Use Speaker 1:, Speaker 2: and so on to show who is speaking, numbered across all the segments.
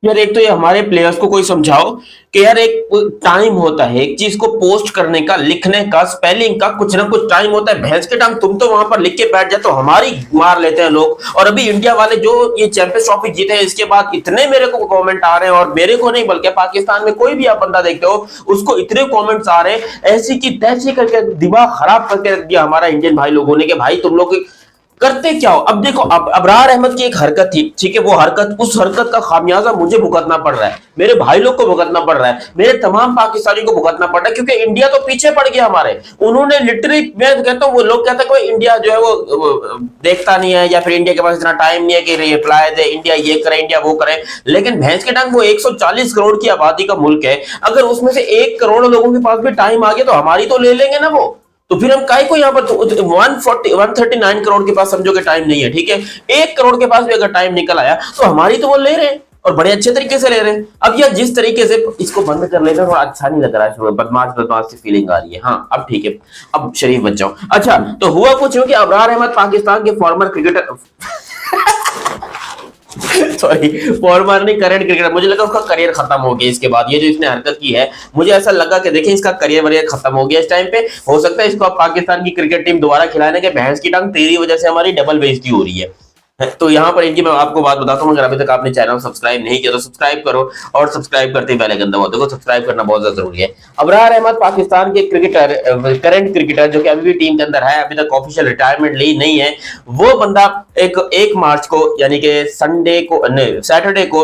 Speaker 1: यार एक तो ये हमारे प्लेयर्स को कोई समझाओ कि यार एक टाइम होता है एक चीज को पोस्ट करने का, लिखने का, स्पेलिंग का, कुछ ना कुछ टाइम होता है। भैंस के टाइम तुम तो वहां पर लिख के बैठ जाते हो, हमारी मार लेते हैं लोग। और अभी इंडिया वाले जो ये चैंपियंस ट्रॉफी जीते हैं इसके बाद इतने मेरे को कमेंट आ रहे हैं, और मेरे को नहीं बल्कि पाकिस्तान में कोई भी आप बंदा देखते हो उसको इतने कमेंट्स आ रहे हैं ऐसी की तैसी करके, दिमाग खराब करके रख दिया हमारा इंडियन भाई लोगों ने कि भाई तुम लोग करते क्या हो। अब देखो, अब अबरार अहमद की एक हरकत थी, ठीक है, वो हरकत, उस हरकत का खामियाजा मुझे भुगतना पड़ रहा है, मेरे भाई लोग को भुगतना पड़ रहा है, मेरे तमाम पाकिस्तानी को भुगतना पड़ रहा है, क्योंकि इंडिया तो पीछे पड़ गया हमारे। उन्होंने लिटरली, मैं कहता हूँ, वो लोग कहते हैं कि इंडिया जो है वो देखता नहीं है, या फिर इंडिया के पास इतना टाइम नहीं है कि रिप्लाई दे, इंडिया ये करे, इंडिया वो करे। लेकिन भैंस के टांग वो 140 करोड़ की आबादी का मुल्क है, अगर उसमें से 1 करोड़ लोगों के पास भी टाइम आ गया तो हमारी तो ले लेंगे ना वो। तो फिर हम काय को यहाँ पर 139 करोड़ के पास समझो कि टाइम नहीं है, ठीक है, 1 करोड़ के पास भी अगर टाइम निकल आया तो हमारी तो वो ले रहे हैं, और बड़े अच्छे तरीके से ले रहे हैं। अब यार जिस तरीके से इसको बंद कर लेना थोड़ा अच्छा नहीं लग रहा है, बदमाश बदमाश की फीलिंग आ रही है। हाँ अब ठीक है, अब शरीफ बच जाओ। अच्छा, तो हुआ कुछ यूं कि अबरार अहमद पाकिस्तान के फॉर्मर क्रिकेटर सॉरी, फॉर्मर नहीं, करंट क्रिकेटर, मुझे लगा उसका करियर खत्म हो गया इसके बाद, ये जो इसने हरकत की है मुझे ऐसा लगा कि देखिए इसका करियर वरियर खत्म हो गया इस टाइम पे। हो सकता है इसको अब पाकिस्तान की क्रिकेट टीम दोबारा खिलाने के, भैंस की टांग तेरी वजह से हमारी डबल बेइज्जती हो रही है। तो यहाँ पर इनकी मैं आपको बात बताता हूँ, अगर अभी तक आपने चैनल सब्सक्राइब नहीं किया तो सब्सक्राइब करो, और सब्सक्राइब करते ही बेल आइकन दबाओ। देखो सब्सक्राइब करना बहुत ज्यादा जरूरी है। अबरार अहमद पाकिस्तान के क्रिकेटर, करंट क्रिकेटर, जो कि अभी भी टीम के अंदर है, अभी तक ऑफिशियल रिटायरमेंट ली नहीं है, वो बंदा एक मार्च को, यानी कि संडे को, सैटरडे को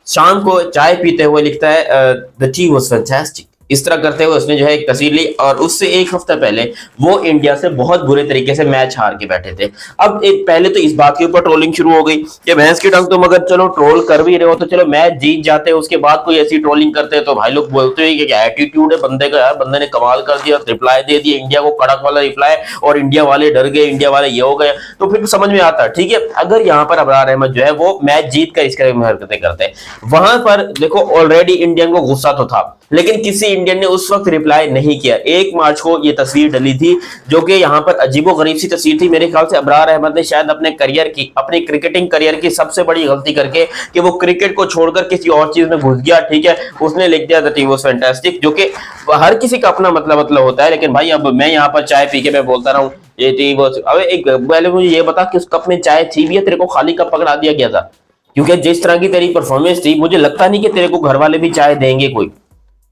Speaker 1: शाम को चाय पीते हुए लिखता है द टी वाज फैंटास्टिक। इस तरह करते हुए उसने जो है एक तस्वीर ली, और उससे एक हफ्ता पहले वो इंडिया से बहुत बुरे तरीके से मैच हार के बैठे थे। अब पहले तो इस बात के ऊपर ट्रोलिंग शुरू हो गई कि भैंस की टंग, तुम अगर चलो ट्रोल कर भी रहे हो तो चलो मैच जीत जाते हैं, उसके बाद कोई ऐसी ट्रोलिंग करते हैं तो भाई लोग बोलते हैं कि क्या एटीट्यूड है बंदे का, यार बंदे ने कमाल कर दिया, रिप्लाई दे दिया इंडिया को, कड़क वाला रिप्लाई, और इंडिया वाले डर गए, इंडिया वाले ये हो गए। तो फिर समझ में आता है, ठीक है, अगर यहाँ पर अबरार अहमद जो है वो मैच जीत कर इस तरह की हरकतें करते हैं, वहां पर देखो ऑलरेडी इंडियन को गुस्सा तो था, लेकिन किसी इंडियन ने उस वक्त रिप्लाई नहीं किया। 1 मार्च को ये तस्वीर डली थी, जो कि यहाँ पर अजीबोगरीब सी तस्वीर थी। मेरे ख्याल से अबरार अहमद ने शायद अपने करियर की, अपनी क्रिकेटिंग करियर की सबसे बड़ी गलती करके, कि वो क्रिकेट को छोड़कर किसी और चीज में घुस गया, ठीक है, उसने लिख दिया द टीम वाज फैंटास्टिक, जो कि हर किसी का अपना मतलब होता है। लेकिन भाई अब मैं यहाँ पर चाय पी के मैं बोलता रहा हूँ ये टीम, अबे एक पहले मुझे ये बता कि उस कप में चाय थी भी या तेरे को खाली कप पकड़ा दिया गया था? क्योंकि जिस तरह की तेरी परफॉर्मेंस थी, मुझे लगता नहीं कि तेरे को घर वाले भी चाय देंगे, कोई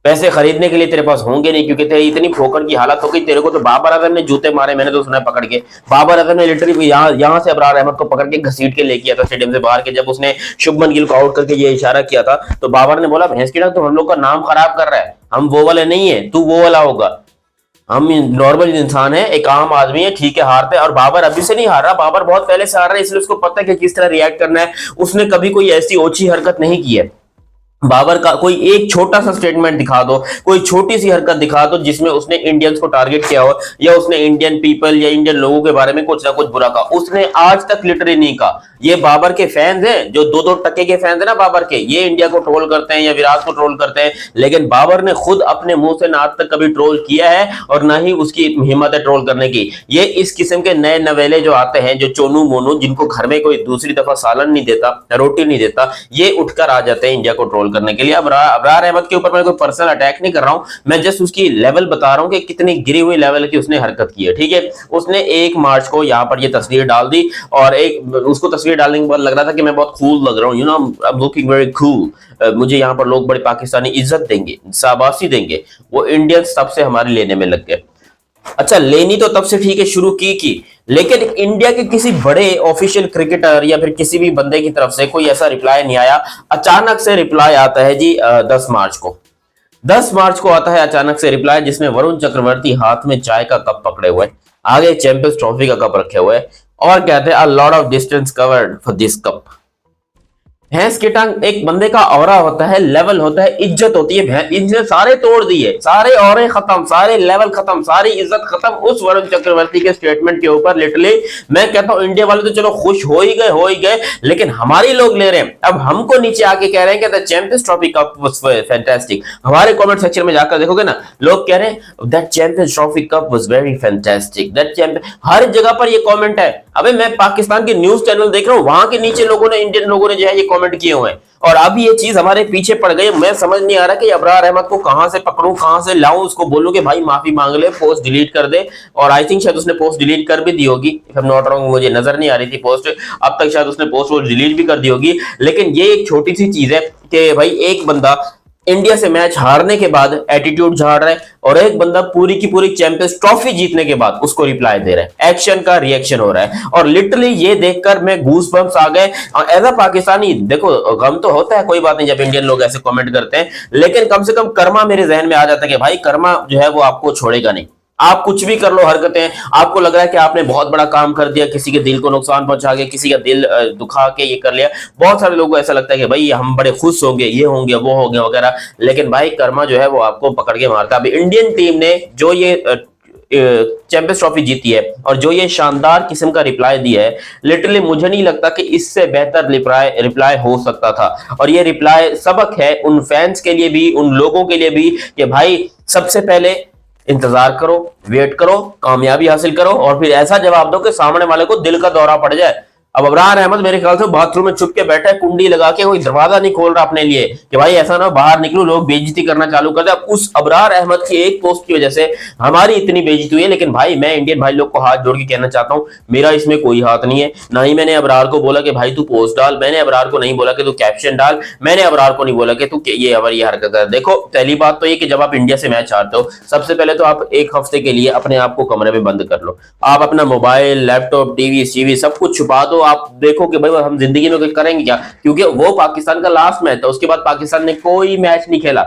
Speaker 1: पैसे खरीदने के लिए तेरे पास होंगे नहीं, क्योंकि तेरी इतनी ठोकर की हालत हो गई। तेरे को तो बाबर आजम ने जूते मारे, मैंने तो सुना है, पकड़ के। बाबर आजम ने लिटरली यहाँ से अबरार अहमद को पकड़ के घसीट के ले किया था स्टेडियम से बाहर के, जब उसने शुभमन गिल को आउट करके ये इशारा किया था तो बाबर ने बोला भैंस की टांग तो हम लोग का नाम खराब कर रहा है, हम वो वाले नहीं है, तू वो वाला होगा, हम नॉर्मल इंसान है, एक आम आदमी है, ठीक है, हारते हैं। और बाबर अभी से नहीं हार रहा, बाबर बहुत पहले से हार रहा है, इसलिए उसको पता है कि किस तरह रिएक्ट करना है। उसने कभी कोई ऐसी ओछी हरकत नहीं की है। बाबर का कोई एक छोटा सा स्टेटमेंट दिखा दो, कोई छोटी सी हरकत दिखा दो जिसमें उसने इंडियंस को टारगेट किया हो, या उसने इंडियन पीपल या इंडियन लोगों के बारे में कुछ ना कुछ बुरा कहा, उसने आज तक लिटरली नहीं कहा। ये बाबर के फैंस हैं, जो 2-2 टके के फैंस हैं ना बाबर के, ये इंडिया को ट्रोल करते हैं या विराट को ट्रोल करते हैं, लेकिन बाबर ने खुद अपने मुंह से ना आज तक कभी ट्रोल किया है, और ना ही उसकी हिम्मत है ट्रोल करने की। ये इस किस्म के नए नवेले जो आते हैं, जो चोनू मोनू, जिनको घर में कोई दूसरी दफा सालन नहीं देता, रोटी नहीं देता, ये उठकर आ जाते हैं इंडिया को ट्रोल करने के लिए। अबरार अहमद के ऊपर मैं कोई पर्सनल अटैक नहीं कर रहा हूं, मैं जस्ट उसकी लेवल बता रहा हूं कि कितनी गिरी हुई लेवल की उसने हरकत की है, ठीक है। उसने 1 मार्च को यहाँ पर ये तस्वीर डाल दी, और उसको तस्वीर डालने के बाद लग रहा था कि मैं बहुत कूल लग रहा हूँ, you know, I am looking very cool, मुझे यहाँ पर लोग बड़े पाकिस्तानी इज्जत देंगे, शाबाशी देंगे। वो इंडियंस तब से हमारे लेने में लग गए। अच्छा, लेनी तो तब से ठीक है शुरू की, लेकिन इंडिया के किसी बड़े ऑफिशियल क्रिकेटर या फिर किसी भी बंदे की तरफ से कोई ऐसा रिप्लाई नहीं आया। अचानक से रिप्लाई आता है जी 10 मार्च को। 10 मार्च को आता है अचानक से रिप्लाई, जिसमें वरुण चक्रवर्ती हाथ में चाय का कप पकड़े हुए, आगे चैंपियंस ट्रॉफी का कप रखे हुए, और कहते हैं a lot of distance covered for this cup. भैंस की टांग, एक बंदे का औरा होता है, लेवल होता है, इज्जत होती है, इनसे सारे तोड़ दिए, सारे औरे खत्म, सारे लेवल खत्म, सारी इज्जत खत्म उस वरुण चक्रवर्ती के स्टेटमेंट के ऊपर। लिटरली मैं कहता हूं इंडिया वाले तो चलो खुश हो ही गए, लेकिन हमारी लोग ले रहे हैं। अब हमको नीचे आके कह रहे हैं कि the champions trophy cup was fantastic. हमारे कमेंट सेक्शन में जाकर देखोगे ना, लोग कह रहे हैं that champions trophy cup was very fantastic, that champion, हर जगह पर ये कमेंट है। अबे मैं पाकिस्तान के न्यूज चैनल देख रहा हूं, वहां के नीचे लोगों ने, इंडियन लोगों ने जो है ये कमेंट किए हुए हैं, और अब ये चीज हमारे पीछे पड़ गई। मैं समझ नहीं आ रहा कि अबरार अहमद को कहां से पकड़ूं, कहां से लाऊं, उसको बोलूं कि भाई माफी मांग ले, पोस्ट डिलीट कर दे। और आई थिंक शायद उसने पोस्ट डिलीट कर भी दी होगी, if I am not wrong, मुझे नजर नहीं आ रही थी पोस्ट, अब तक शायद उसने पोस्ट डिलीट भी कर दी होगी। लेकिन ये एक छोटी सी चीज है कि भाई एक बंदा इंडिया से मैच हारने के बाद एटीट्यूड झाड़ रहा है, और एक बंदा पूरी की पूरी चैंपियंस ट्रॉफी जीतने के बाद उसको रिप्लाई दे रहा है, एक्शन का रिएक्शन हो रहा है। और लिटरली ये देखकर मैं गूस बम्स आ गए। एज अ पाकिस्तानी देखो, गम तो होता है, कोई बात नहीं जब इंडियन लोग ऐसे कमेंट करते हैं, लेकिन कम से कम कर्मा मेरे जहन में आ जाता है कि भाई कर्मा जो है वो आपको छोड़ेगा नहीं। आप कुछ भी कर लो हरकतें, आपको लग रहा है कि आपने बहुत बड़ा काम कर दिया, किसी के दिल को नुकसान पहुंचा के, किसी का दिल दुखा के ये कर लिया। बहुत सारे लोगों को ऐसा लगता है कि भाई हम बड़े खुश होंगे, ये होंगे वो होंगे वगैरह, लेकिन भाई कर्मा जो है वो आपको पकड़ के मारता है। अभी इंडियन टीम ने जो ये चैंपियंस ट्रॉफी जीती है और जो ये शानदार किस्म का रिप्लाई दिया है, लिटरली मुझे नहीं लगता कि इससे बेहतर रिप्लाई हो सकता था। और ये रिप्लाई सबक है उन फैंस के लिए भी, उन लोगों के लिए भी, कि भाई सबसे पहले इंतजार करो, वेट करो, कामयाबी हासिल करो, और फिर ऐसा जवाब दो कि सामने वाले को दिल का दौरा पड़ जाए। अब अबरार अहमद मेरे ख्याल से बाथरूम में छुप के बैठा है, कुंडी लगा के, कोई दरवाजा नहीं खोल रहा अपने लिए कि भाई ऐसा ना बाहर निकलूं लोग बेइज्जती करना चालू कर दे। अब उस अबरार अहमद की एक पोस्ट की वजह से हमारी इतनी बेइज्जती हुई है। लेकिन भाई मैं इंडियन भाई लोग को हाथ जोड़ के कहना चाहता हूं, मेरा इसमें कोई हाथ नहीं है। ना ही मैंने अबरार को बोला कि भाई तू पोस्ट डाल, मैंने अबरार को नहीं बोला कि तू कैप्शन डाल, मैंने अबरार को नहीं बोला कि तू ये अबर ये हरकत कर। देखो पहली बात तो ये कि जब आप इंडिया से मैच हारते हो, सबसे पहले तो आप एक हफ्ते के लिए अपने आप को कमरे में बंद कर लो। आप अपना मोबाइल, लैपटॉप, टीवी सब कुछ छुपा दो। आप देखो कि भाई हम जिंदगी में कुछ करेंगे क्या, क्योंकि वो पाकिस्तान का लास्ट मैच था, उसके बाद पाकिस्तान ने कोई मैच नहीं खेला।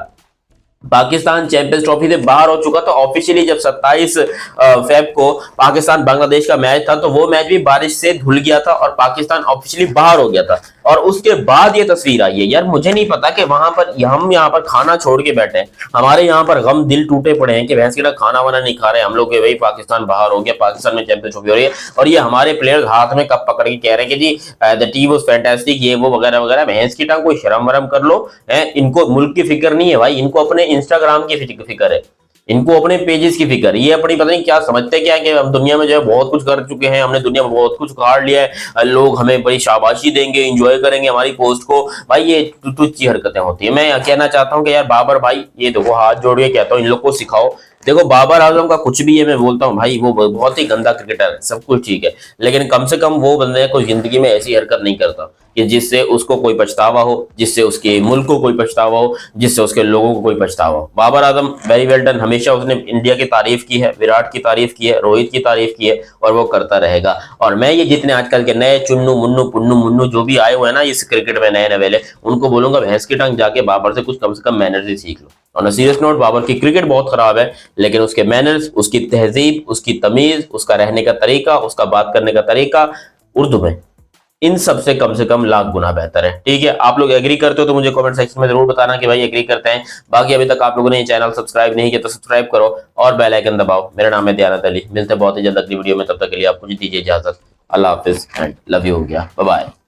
Speaker 1: पाकिस्तान चैंपियंस ट्रॉफी से बाहर हो चुका था ऑफिशियली। जब 27 फेब को पाकिस्तान बांग्लादेश का मैच था, तो वो मैच भी बारिश से धुल गया था और पाकिस्तान ऑफिशियली बाहर हो गया था। और उसके बाद ये तस्वीर आई है। यार मुझे नहीं पता कि वहां पर हम यहाँ पर खाना छोड़ के बैठे हैं, हमारे यहाँ पर गम दिल टूटे पड़े हैं कि भैंस की खाना वाना नहीं खा रहे हम लोग, भाई पाकिस्तान बाहर हो गया, पाकिस्तान में चैंपियंस ट्रॉफी हो रही है, और ये हमारे प्लेयर्स हाथ में कप पकड़ के कह रहे हैं कि जी द टीम वाज फैंटास्टिक, ये वो वगैरह वगैरह। भैंस की टांग, कोई शर्म वरम कर लो। इनको मुल्क की फिक्र नहीं है भाई, इनको अपने इंस्टाग्राम की फिक्र है, इनको अपने पेजेस की फिक्र। ये अपनी पता नहीं क्या समझते क्या कि हम दुनिया में जो है बहुत कुछ कर चुके हैं, हमने दुनिया में बहुत कुछ उखाड़ लिया है, लोग हमें बड़ी शाबाशी देंगे, एंजॉय करेंगे हमारी पोस्ट को। भाई ये तुच्छी हरकतें होती है। मैं कहना चाहता हूं कि यार बाबर भाई, ये देखो हाथ जोड़ के कहता हूं, इन लोग को सिखाओ। देखो बाबर आजम का कुछ भी है, मैं बोलता हूँ भाई वो बहुत ही गंदा क्रिकेटर है, सब कुछ ठीक है, लेकिन कम से कम वो बंदे कोई जिंदगी में ऐसी हरकत नहीं करता कि जिससे उसको कोई पछतावा हो, जिससे उसके मुल्क को कोई पछतावा हो, जिससे उसके लोगों को कोई पछतावा हो। Babar Azam very well done, हमेशा उसने इंडिया की तारीफ की है, विराट की तारीफ की है, रोहित की तारीफ की है, और वो करता रहेगा। और मैं ये जितने आजकल के नए चुन्नू मुन्नू पुन्नू मुन्नू जो भी आए हुए हैं ना इस क्रिकेट में नए नवेले, उनको बोलूंगा भैंस की टांग जाके बाबर से कुछ कम से कम मैनर्स ही सीख लो। और सीरियस नोट, बाबर की क्रिकेट बहुत खराब है, लेकिन उसके मैनर्स, उसकी तहजीब, उसकी तमीज, उसका रहने का तरीका, उसका बात करने का तरीका उर्दू में, इन सब से कम लाख गुना बेहतर है। ठीक है, आप लोग एग्री करते हो तो मुझे कमेंट सेक्शन में जरूर बताना कि भाई एग्री करते हैं। बाकी अभी तक आप लोगों ने ये चैनल सब्सक्राइब नहीं किया तो सब्सक्राइब करो और बेल आइकन दबाओ। मेरा नाम है दयानत अली, मिलते हैं बहुत ही जल्द अगली वीडियो में, तब तक के लिए आपको दीजिए इजाजत। अल्लाह हाफिज एंड लव यू हो गया, बाय बाय।